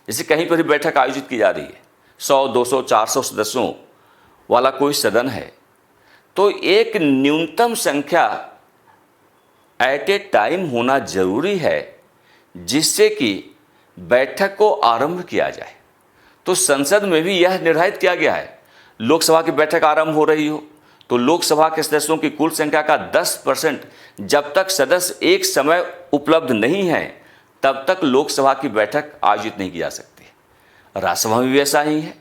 जैसे कहीं पर भी बैठक आयोजित की जा रही है, 100, 200, 400 सदस्यों वाला कोई सदन है, तो एक न्यूनतम संख्या एट ए टाइम होना जरूरी है जिससे कि बैठक को आरंभ किया जाए। तो संसद में भी यह निर्धारित किया गया है, लोकसभा की बैठक आरंभ हो रही हो तो लोकसभा के सदस्यों की कुल संख्या का 10% जब तक सदस्य एक समय उपलब्ध नहीं है तब तक लोकसभा की बैठक आयोजित नहीं की जा सकती। राज्यसभा में भी ऐसा ही है।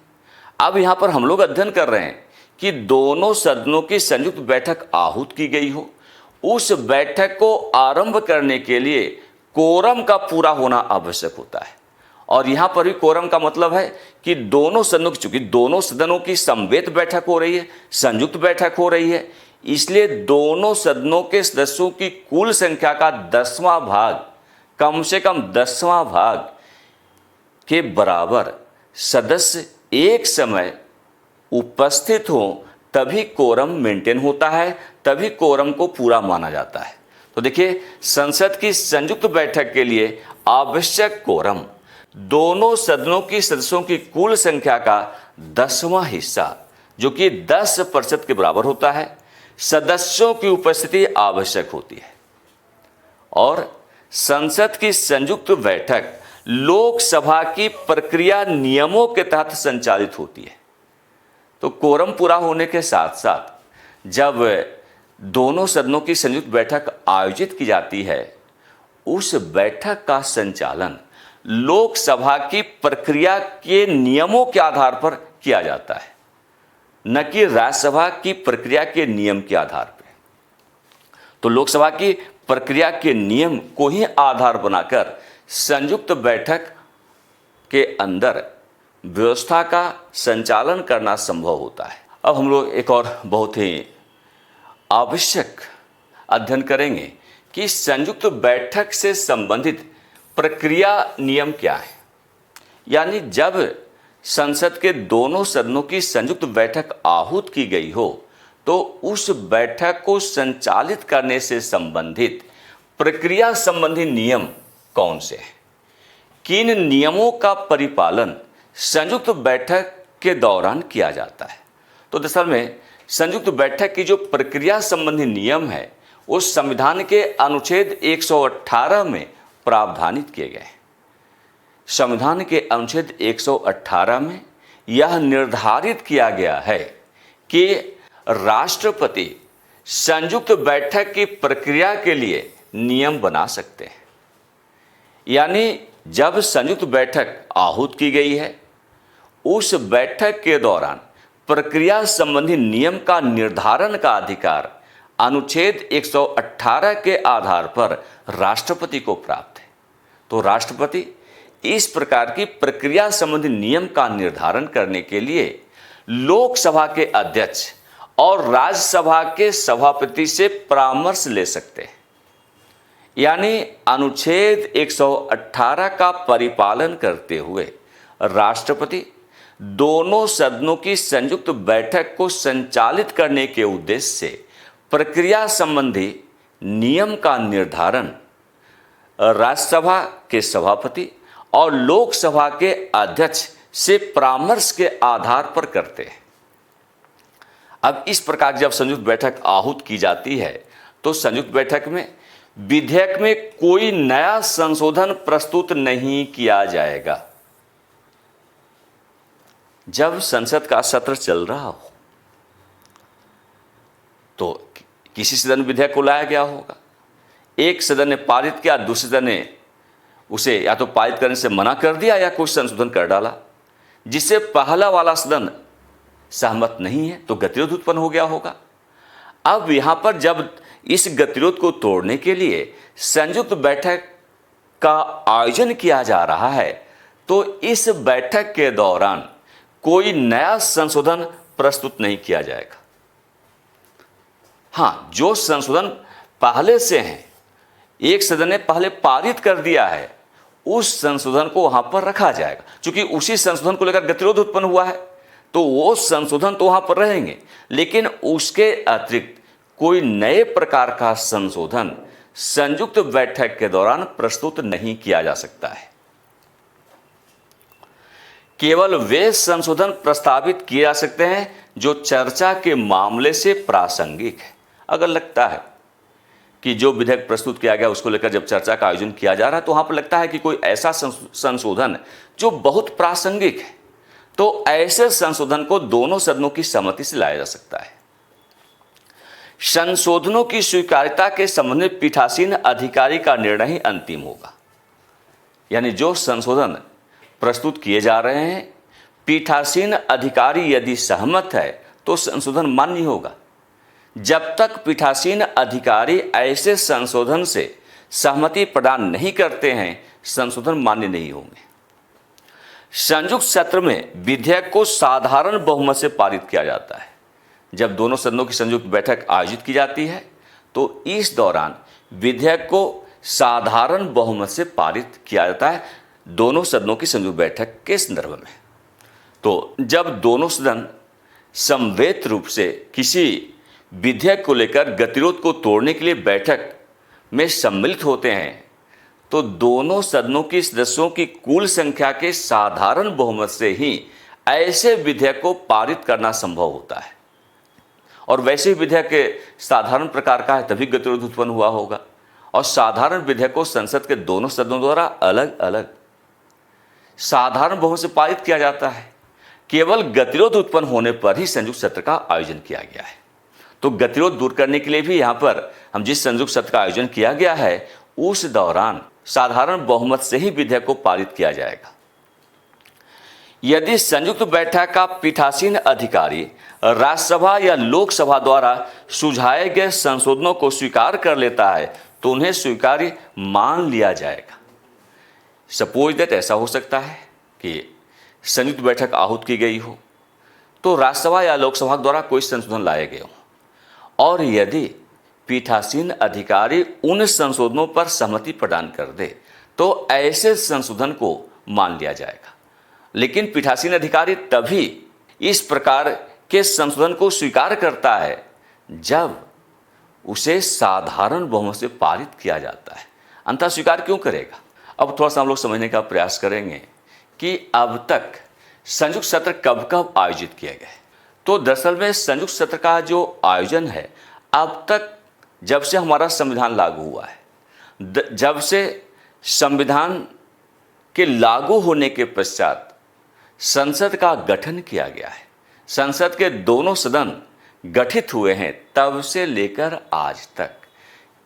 अब यहाँ पर हम लोग अध्ययन कर रहे हैं कि दोनों सदनों की संयुक्त बैठक आहूत की गई हो, उस बैठक को आरंभ करने के लिए कोरम का पूरा होना आवश्यक होता है। और यहाँ पर भी कोरम का मतलब है कि दोनों सदनों की, चूंकि दोनों सदनों की समवेत बैठक हो रही है, संयुक्त बैठक हो रही है, इसलिए दोनों सदनों के सदस्यों की कुल संख्या का 10वां भाग, कम से कम 10वां भाग के बराबर सदस्य एक समय उपस्थित हो तभी कोरम मेंटेन होता है, तभी कोरम को पूरा माना जाता है। तो देखिए, संसद की संयुक्त बैठक के लिए आवश्यक कोरम दोनों सदनों की सदस्यों की कुल संख्या का 10वां हिस्सा, जो कि 10% के बराबर होता है, सदस्यों की उपस्थिति आवश्यक होती है। और संसद की संयुक्त बैठक लोकसभा की प्रक्रिया नियमों के तहत संचालित होती है। तो कोरम पूरा होने के साथ साथ जब दोनों सदनों की संयुक्त बैठक आयोजित की जाती है, उस बैठक का संचालन लोकसभा की प्रक्रिया के नियमों के आधार पर किया जाता है, न कि राज्यसभा की प्रक्रिया के नियम के आधार पर। तो लोकसभा की प्रक्रिया के नियम को ही आधार बनाकर संयुक्त बैठक के अंदर व्यवस्था का संचालन करना संभव होता है। अब हम लोग एक और बहुत ही आवश्यक अध्ययन करेंगे कि संयुक्त बैठक से संबंधित प्रक्रिया नियम क्या है। यानी जब संसद के दोनों सदनों की संयुक्त बैठक आहूत की गई हो तो उस बैठक को संचालित करने से संबंधित प्रक्रिया संबंधी नियम कौन से हैं, किन नियमों का परिपालन संयुक्त बैठक के दौरान किया जाता है। तो दरअसल में संयुक्त बैठक की जो प्रक्रिया संबंधी नियम है वो संविधान के अनुच्छेद 118 में प्रावधानित किए गए हैं। संविधान के अनुच्छेद 118 में यह निर्धारित किया गया है कि राष्ट्रपति संयुक्त बैठक की प्रक्रिया के लिए नियम बना सकते हैं। यानी जब संयुक्त बैठक आहूत की गई है, उस बैठक के दौरान प्रक्रिया संबंधी नियम का निर्धारण का अधिकार अनुच्छेद 118 के आधार पर राष्ट्रपति को प्राप्त है। तो राष्ट्रपति इस प्रकार की प्रक्रिया संबंधी नियम का निर्धारण करने के लिए लोकसभा के अध्यक्ष और राज्यसभा के सभापति से परामर्श ले सकते हैं। यानी अनुच्छेद 118 का परिपालन करते हुए राष्ट्रपति दोनों सदनों की संयुक्त बैठक को संचालित करने के उद्देश्य से प्रक्रिया संबंधी नियम का निर्धारण राज्यसभा के सभापति और लोकसभा के अध्यक्ष से परामर्श के आधार पर करते हैं। अब इस प्रकार जब संयुक्त बैठक आहूत की जाती है तो संयुक्त बैठक में विधेयक में कोई नया संशोधन प्रस्तुत नहीं किया जाएगा। जब संसद का सत्र चल रहा हो तो किसी सदन में विधेयक को लाया गया होगा, एक सदन ने पारित किया, दूसरे सदन ने उसे या तो पारित करने से मना कर दिया या कुछ संशोधन कर डाला, जिससे पहला वाला सदन सहमत नहीं है तो गतिरोध उत्पन्न हो गया होगा। अब यहां पर जब इस गतिरोध को तोड़ने के लिए संयुक्त बैठक का आयोजन किया जा रहा है तो इस बैठक के दौरान कोई नया संशोधन प्रस्तुत नहीं किया जाएगा। हां, जो संशोधन पहले से हैं, एक सदन ने पहले पारित कर दिया है, उस संशोधन को वहां पर रखा जाएगा। क्योंकि उसी संशोधन को लेकर गतिरोध उत्पन्न हुआ है तो वो संशोधन तो वहां पर रहेंगे, लेकिन उसके अतिरिक्त कोई नए प्रकार का संशोधन संयुक्त बैठक के दौरान प्रस्तुत नहीं किया जा सकता है। केवल वे संशोधन प्रस्तावित किए जा सकते हैं जो चर्चा के मामले से प्रासंगिक है। अगर लगता है कि जो विधेयक प्रस्तुत किया गया उसको लेकर जब चर्चा का आयोजन किया जा रहा है तो वहां पर लगता है कि कोई ऐसा संशोधन जो बहुत प्रासंगिक है, तो ऐसे संशोधन को दोनों सदनों की सहमति से लाया जा सकता है। संशोधनों की स्वीकार्यता के संबंध में पीठासीन अधिकारी का निर्णय ही अंतिम होगा। यानी जो संशोधन प्रस्तुत किए जा रहे हैं, पीठासीन अधिकारी यदि सहमत है तो संशोधन मान्य होगा। जब तक पीठासीन अधिकारी ऐसे संशोधन से सहमति प्रदान नहीं करते हैं, संशोधन मान्य नहीं होंगे। संयुक्त सत्र में विधेयक को साधारण बहुमत से पारित किया जाता है। जब दोनों सदनों की संयुक्त बैठक आयोजित की जाती है तो इस दौरान विधेयक को साधारण बहुमत से पारित किया जाता है दोनों सदनों की संयुक्त बैठक के संदर्भ में। तो जब दोनों सदन समवेत रूप से किसी विधेयक को लेकर गतिरोध को तोड़ने के लिए बैठक में सम्मिलित होते हैं तो दोनों सदनों के सदस्यों की कुल संख्या के साधारण बहुमत से ही ऐसे विधेयक को पारित करना संभव होता है। और वैसे ही विधेयक के साधारण प्रकार का है तभी गतिरोध उत्पन्न हुआ होगा। और साधारण विधेयक को संसद के दोनों सदनों द्वारा अलग अलग साधारण बहुमत से पारित किया जाता है। केवल गतिरोध उत्पन्न होने पर ही संयुक्त सत्र का आयोजन किया गया है। तो गतिरोध दूर करने के लिए भी यहाँ पर हम जिस संयुक्त सत्र का आयोजन किया गया है उस दौरान साधारण बहुमत से ही विधेयक को पारित किया जाएगा। यदि संयुक्त बैठक का पीठासीन अधिकारी राज्यसभा या लोकसभा द्वारा सुझाए गए संशोधनों को स्वीकार कर लेता है तो उन्हें स्वीकार्य मान लिया जाएगा। सपोज दैट ऐसा हो सकता है कि संयुक्त बैठक आहूत की गई हो तो राज्यसभा या लोकसभा द्वारा कोई संशोधन लाए गए हों और यदि पीठासीन अधिकारी उन संशोधनों पर सहमति प्रदान कर दे तो ऐसे संशोधन को मान लिया जाएगा। लेकिन पीठासीन अधिकारी तभी इस प्रकार के संशोधन को स्वीकार करता है जब उसे साधारण बहुमत से पारित किया जाता है। अंततः स्वीकार क्यों करेगा? अब थोड़ा सा हम लोग समझने का प्रयास करेंगे कि अब तक संयुक्त सत्र कब कब आयोजित किए गए। तो दरअसल में संयुक्त सत्र का जो आयोजन है अब तक जब से हमारा संविधान लागू हुआ है, जब से संविधान के लागू होने के पश्चात संसद का गठन किया गया है, संसद के दोनों सदन गठित हुए हैं, तब से लेकर आज तक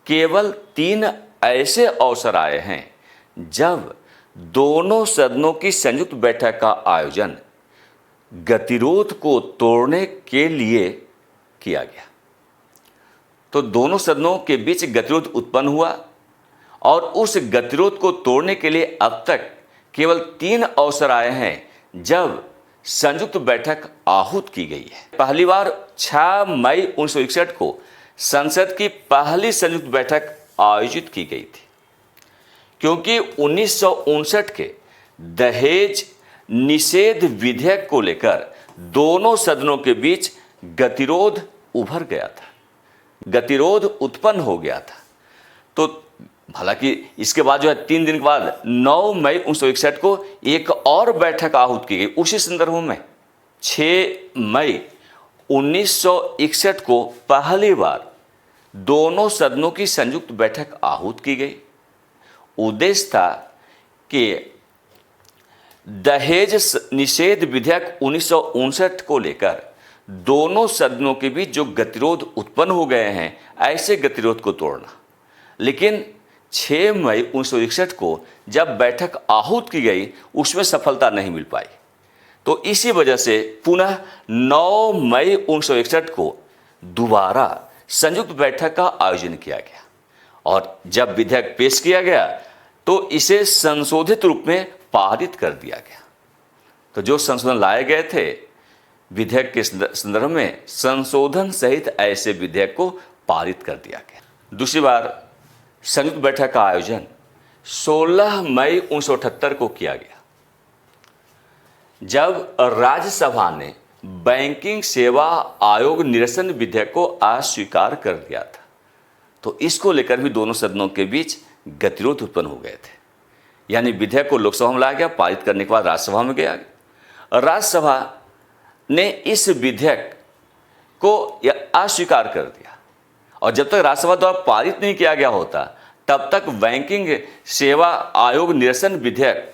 केवल 3 ऐसे अवसर आए हैं जब दोनों सदनों की संयुक्त बैठक का आयोजन गतिरोध को तोड़ने के लिए किया गया। तो दोनों सदनों के बीच गतिरोध उत्पन्न हुआ और उस गतिरोध को तोड़ने के लिए अब तक केवल 3 अवसर आए हैं जब संयुक्त बैठक आहूत की गई है। पहली बार 6 मई 1961 को संसद की पहली संयुक्त बैठक आयोजित की गई थी, क्योंकि 1959 के दहेज निषेध विधेयक को लेकर दोनों सदनों के बीच गतिरोध उभर गया था, गतिरोध उत्पन्न हो गया था। तो हालांकि इसके बाद जो है 3 दिन के बाद 9 मई 1961 को एक और बैठक आहूत की गई उसी संदर्भ में। 6 मई 1961 को पहली बार दोनों सदनों की संयुक्त बैठक आहूत की गई। उद्देश्य था कि दहेज निषेध विधेयक 1959 को लेकर दोनों सदनों के बीच जो गतिरोध उत्पन्न हो गए हैं, ऐसे गतिरोध को तोड़ना। लेकिन 6 मई 1961 को जब बैठक आहूत की गई, उसमें सफलता नहीं मिल पाई। तो इसी वजह से पुनः 9 मई 1961 को दोबारा संयुक्त बैठक का आयोजन किया गया और जब विधेयक पेश किया गया तो इसे संशोधित रूप में पारित कर दिया गया। तो जो संशोधन लाए गए थे विधेयक के संदर्भ में, संशोधन सहित ऐसे विधेयक को पारित कर दिया गया। दूसरी बार संयुक्त बैठक का आयोजन 16 मई 1978 को किया गया, जब राज्यसभा ने बैंकिंग सेवा आयोग निरसन विधेयक को अस्वीकार कर दिया था। तो इसको लेकर भी दोनों सदनों के बीच गतिरोध उत्पन्न हो गए थे। यानी विधेयक को लोकसभा में लाया गया, पारित करने के बाद राज्यसभा में गया। राज्यसभा ने इस विधेयक को अस्वीकार कर दिया और जब तक राज्यसभा द्वारा पारित नहीं किया गया होता तब तक बैंकिंग सेवा आयोग निरसन विधेयक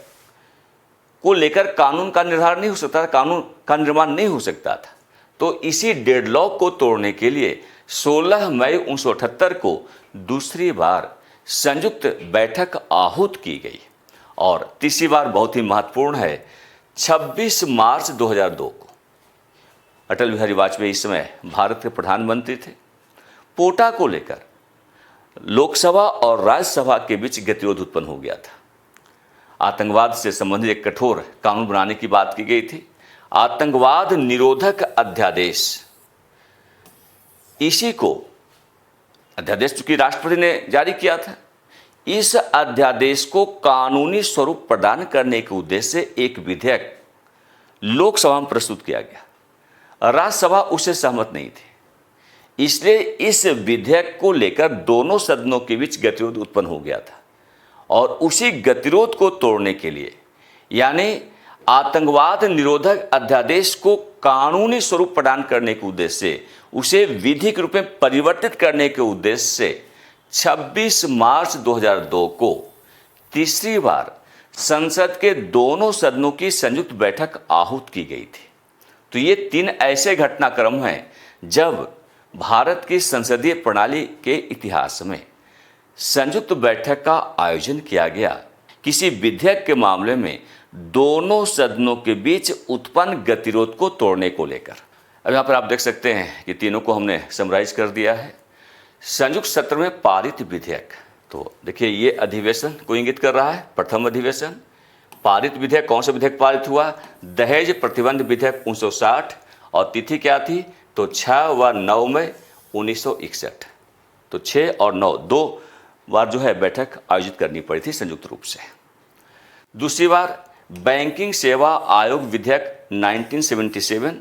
को लेकर कानून का निर्धारण नहीं हो सकता था, कानून का निर्माण नहीं हो सकता था। तो इसी डेडलॉक को तोड़ने के लिए 16 मई 1978 को दूसरी बार संयुक्त बैठक आहूत की गई और तीसरी बार बहुत ही महत्वपूर्ण है, 26 मार्च 2002 को अटल बिहारी वाजपेयी इस समय भारत के प्रधानमंत्री थे। पोटा को लेकर लोकसभा और राज्यसभा के बीच गतिरोध उत्पन्न हो गया था। आतंकवाद से संबंधित एक कठोर कानून बनाने की बात की गई थी, आतंकवाद निरोधक अध्यादेश। इसी को अध्यादेश चूंकि राष्ट्रपति ने जारी किया था, इस अध्यादेश को कानूनी स्वरूप प्रदान करने के उद्देश्य से एक विधेयक लोकसभा में प्रस्तुत किया गया। राज्यसभा उससे सहमत नहीं थी, इसलिए इस विधेयक को लेकर दोनों सदनों के बीच गतिरोध उत्पन्न हो गया था और उसी गतिरोध को तोड़ने के लिए, यानी आतंकवाद निरोधक अध्यादेश को कानूनी स्वरूप प्रदान करने के उद्देश्य से, उसे विधिक रूप में परिवर्तित करने के उद्देश्य से 26 मार्च 2002 को तीसरी बार संसद के दोनों सदनों की संयुक्त बैठक आहूत की गई थी। तो ये 3 ऐसे घटनाक्रम हैं जब भारत की संसदीय प्रणाली के इतिहास में संयुक्त बैठक का आयोजन किया गया किसी विधेयक के मामले में दोनों सदनों के बीच उत्पन्न गतिरोध को तोड़ने को लेकर। अब यहाँ पर आप देख सकते हैं कि तीनों को हमने समराइज कर दिया है। संयुक्त सत्र में पारित विधेयक, तो देखिए ये अधिवेशन को इंगित कर रहा है, प्रथम अधिवेशन। पारित विधेयक, कौन सा विधेयक पारित हुआ? दहेज प्रतिबंध विधेयक 1960 और तिथि क्या थी? तो 6 व 9 मई 1961। तो 6 और 9 2 बार जो है बैठक आयोजित करनी पड़ी थी संयुक्त रूप से। दूसरी बार बैंकिंग सेवा आयोग विधेयक 1977,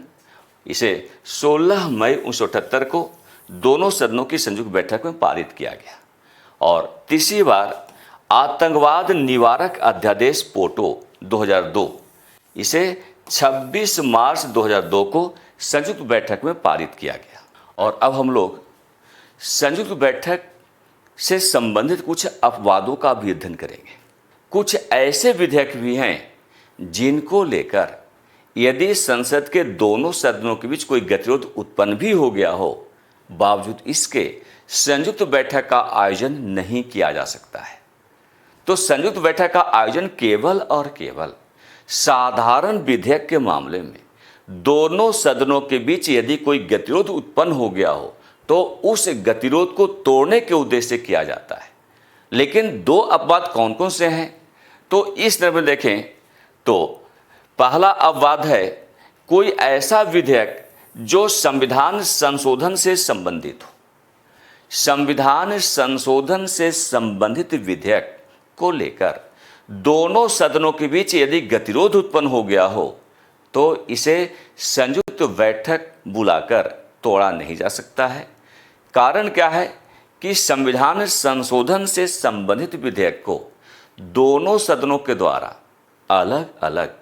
इसे 16 मई 1978 को दोनों सदनों की संयुक्त बैठक में पारित किया गया। और तीसरी बार आतंकवाद निवारक अध्यादेश पोटो 2002, इसे 26 मार्च 2002 को संयुक्त बैठक में पारित किया गया। और अब हम लोग संयुक्त बैठक से संबंधित कुछ अपवादों का भी अध्ययन करेंगे। कुछ ऐसे विधेयक भी हैं जिनको लेकर यदि संसद के दोनों सदनों के बीच कोई गतिरोध उत्पन्न भी हो गया हो, बावजूद इसके संयुक्त बैठक का आयोजन नहीं किया जा सकता है। तो संयुक्त बैठक का आयोजन केवल और केवल साधारण विधेयक के मामले में दोनों सदनों के बीच यदि कोई गतिरोध उत्पन्न हो गया हो तो उस गतिरोध को तोड़ने के उद्देश्य से किया जाता है। लेकिन 2 अपवाद कौन कौन से हैं? तो इस तरह में देखें तो पहला अपवाद है कोई ऐसा विधेयक जो संविधान संशोधन से संबंधित हो। संविधान संशोधन से संबंधित विधेयक को लेकर दोनों सदनों के बीच यदि गतिरोध उत्पन्न हो गया हो तो इसे संयुक्त बैठक बुलाकर तोड़ा नहीं जा सकता है। कारण क्या है कि संविधान संशोधन से संबंधित विधेयक को दोनों सदनों के द्वारा अलग अलग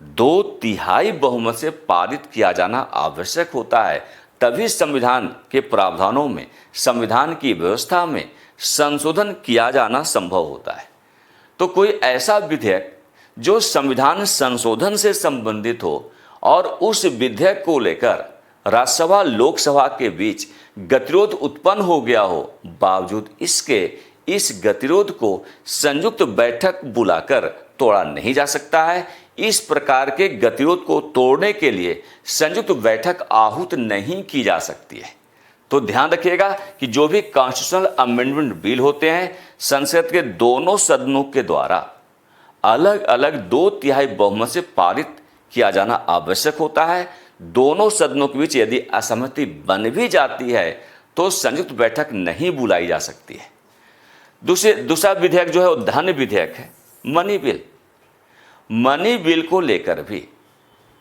2/3 बहुमत से पारित किया जाना आवश्यक होता है, तभी संविधान के प्रावधानों में, संविधान की व्यवस्था में संशोधन किया जाना संभव होता है। तो कोई ऐसा विधेयक जो संविधान संशोधन से संबंधित हो और उस विधेयक को लेकर राज्यसभा लोकसभा के बीच गतिरोध उत्पन्न हो गया हो, बावजूद इसके इस गतिरोध को संयुक्त बैठक बुलाकर तोड़ा नहीं जा सकता है। इस प्रकार के गतिरोध को तोड़ने के लिए संयुक्त बैठक आहूत नहीं की जा सकती है। तो ध्यान रखिएगा कि जो भी कॉन्स्टिट्यूशनल अमेंडमेंट बिल होते हैं, संसद के दोनों सदनों के द्वारा अलग अलग 2/3 बहुमत से पारित किया जाना आवश्यक होता है। दोनों सदनों के बीच यदि असहमति बन भी जाती है तो संयुक्त बैठक नहीं बुलाई जा सकती है। दूसरा विधेयक जो है वो धन विधेयक है, मनी बिल। मनी बिल को लेकर भी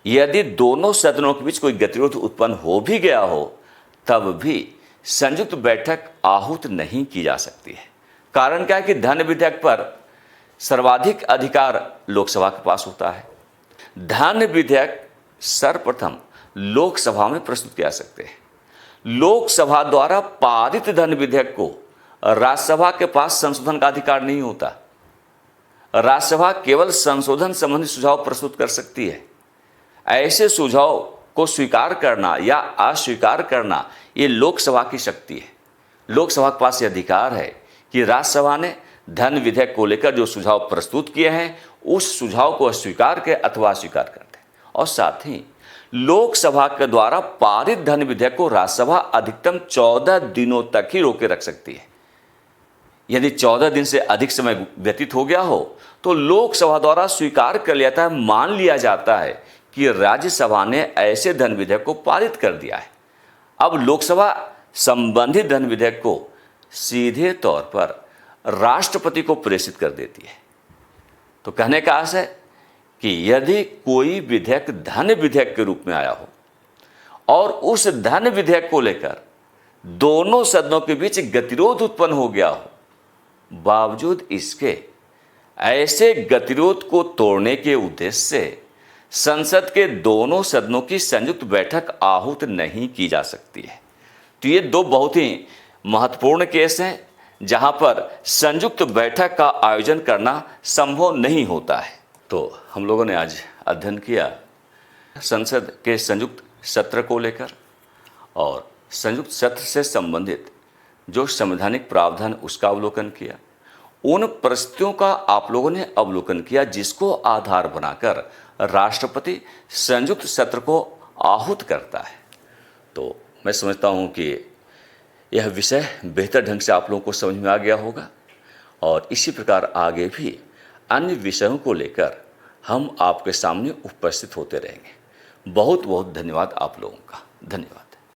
यदि दोनों सदनों के बीच कोई गतिरोध उत्पन्न हो भी गया हो तब भी संयुक्त बैठक आहूत नहीं की जा सकती है। कारण क्या है कि धन विधेयक पर सर्वाधिक अधिकार लोकसभा के पास होता है। धन विधेयक सर्वप्रथम लोकसभा में प्रस्तुत किया सकते हैं। लोकसभा द्वारा पारित धन विधेयक को राज्यसभा के पास संशोधन का अधिकार नहीं होता। राज्यसभा केवल संशोधन संबंधी सुझाव प्रस्तुत कर सकती है। ऐसे सुझाव को स्वीकार करना या अस्वीकार करना ये लोकसभा की शक्ति है। लोकसभा के पास ये अधिकार है कि राज्यसभा ने धन विधेयक को लेकर जो सुझाव प्रस्तुत किए हैं उस सुझाव को स्वीकार के अथवा अस्वीकार कर दे। और साथ ही लोकसभा के द्वारा पारित धन विधेयक को राज्यसभा अधिकतम 14 दिनों तक ही रोके रख सकती है। यदि 14 दिन से अधिक समय व्यतीत हो गया हो तो लोकसभा द्वारा स्वीकार कर लिया जाता है, मान लिया जाता है कि राज्यसभा ने ऐसे धन विधेयक को पारित कर दिया है। अब लोकसभा संबंधित धन विधेयक को सीधे तौर पर राष्ट्रपति को प्रेषित कर देती है। तो कहने का आशय है कि यदि कोई विधेयक धन विधेयक के रूप में आया हो और उस धन विधेयक को लेकर दोनों सदनों के बीच गतिरोध उत्पन्न हो गया हो, बावजूद इसके ऐसे गतिरोध को तोड़ने के उद्देश्य से संसद के दोनों सदनों की संयुक्त बैठक आहूत नहीं की जा सकती है। तो ये दो बहुत ही महत्वपूर्ण केस हैं जहां पर संयुक्त बैठक का आयोजन करना संभव नहीं होता है। तो हम लोगों ने आज अध्ययन किया संसद के संयुक्त सत्र को लेकर और संयुक्त सत्र से संबंधित जो संवैधानिक प्रावधान उसका अवलोकन किया। उन परिस्थितियों का आप लोगों ने अवलोकन किया जिसको आधार बनाकर राष्ट्रपति संयुक्त सत्र को आहूत करता है। तो मैं समझता हूं कि यह विषय बेहतर ढंग से आप लोगों को समझ में आ गया होगा और इसी प्रकार आगे भी अन्य विषयों को लेकर हम आपके सामने उपस्थित होते रहेंगे। बहुत बहुत धन्यवाद आप लोगों का। धन्यवाद।